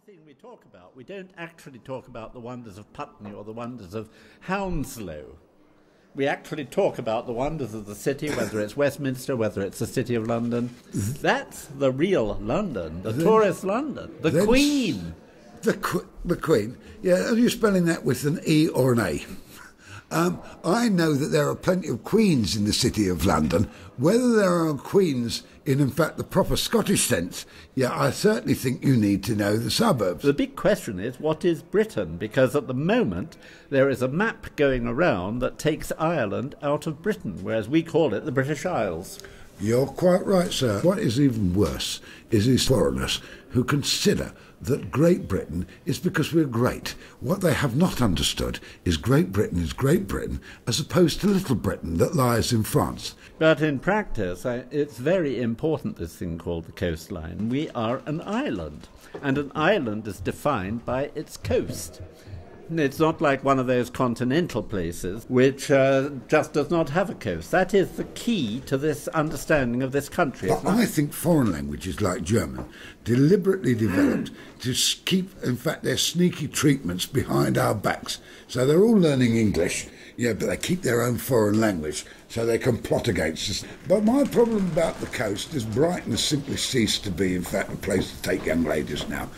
thing we talk about. We don't actually talk about the wonders of Putney or the wonders of Hounslow. We actually talk about the wonders of the city, whether it's Westminster, whether it's the City of London. That's the real London, the tourist London, the Queen. The Queen? Yeah, are you spelling that with an E or an A? I know that there are plenty of queens in the City of London. Whether there are queens in fact, the proper Scottish sense, yeah, I certainly think you need to know the suburbs. The big question is, what is Britain? Because at the moment, there is a map going around that takes Ireland out of Britain, whereas we call it the British Isles. You're quite right, sir. What is even worse is these foreigners who consider that Great Britain is because we're great. What they have not understood is Great Britain as opposed to Little Britain that lies in France. But in practice, it's very important, this thing called the coastline. We are an island, and an island is defined by its coast. It's not like one of those continental places which just does not have a coast. That is the key to this understanding of this country. But I think foreign languages like German deliberately developed to keep, in fact, their sneaky treatments behind our backs. So they're all learning English, yeah, but they keep their own foreign language so they can plot against us. But my problem about the coast is Brighton has simply ceased to be, in fact, a place to take young ladies now.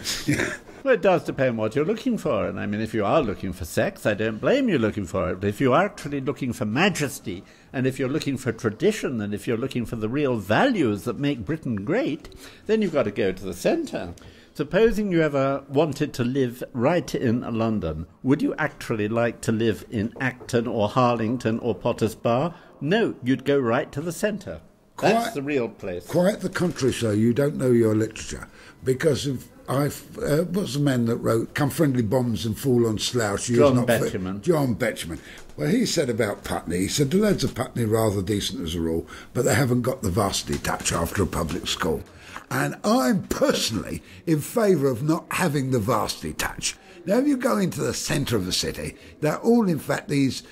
Well, it does depend what you're looking for. And I mean, if you are looking for sex, I don't blame you looking for it. But if you are actually looking for majesty, and if you're looking for tradition, and if you're looking for the real values that make Britain great, then you've got to go to the centre. Supposing you ever wanted to live right in London, would you actually like to live in Acton or Harlington or Potter's Bar? No, you'd go right to the centre. That's the real place. Quite the contrary, sir. You don't know your literature. Because of what's the man that wrote "Come Friendly Bombs and Fall on Slouch"? John Betjeman. John Betjeman. Well, he said about Putney, he said the lads of Putney are rather decent as a rule, but they haven't got the varsity touch after a public school. And I'm personally in favour of not having the varsity touch. Now, if you go into the centre of the city, they're all, in fact, these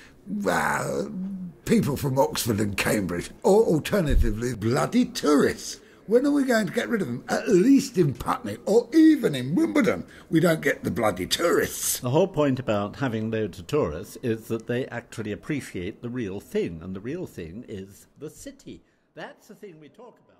people from Oxford and Cambridge, or alternatively, bloody tourists. When are we going to get rid of them? At least in Putney, or even in Wimbledon, we don't get the bloody tourists. The whole point about having loads of tourists is that they actually appreciate the real thing, and the real thing is the city. That's the thing we talk about.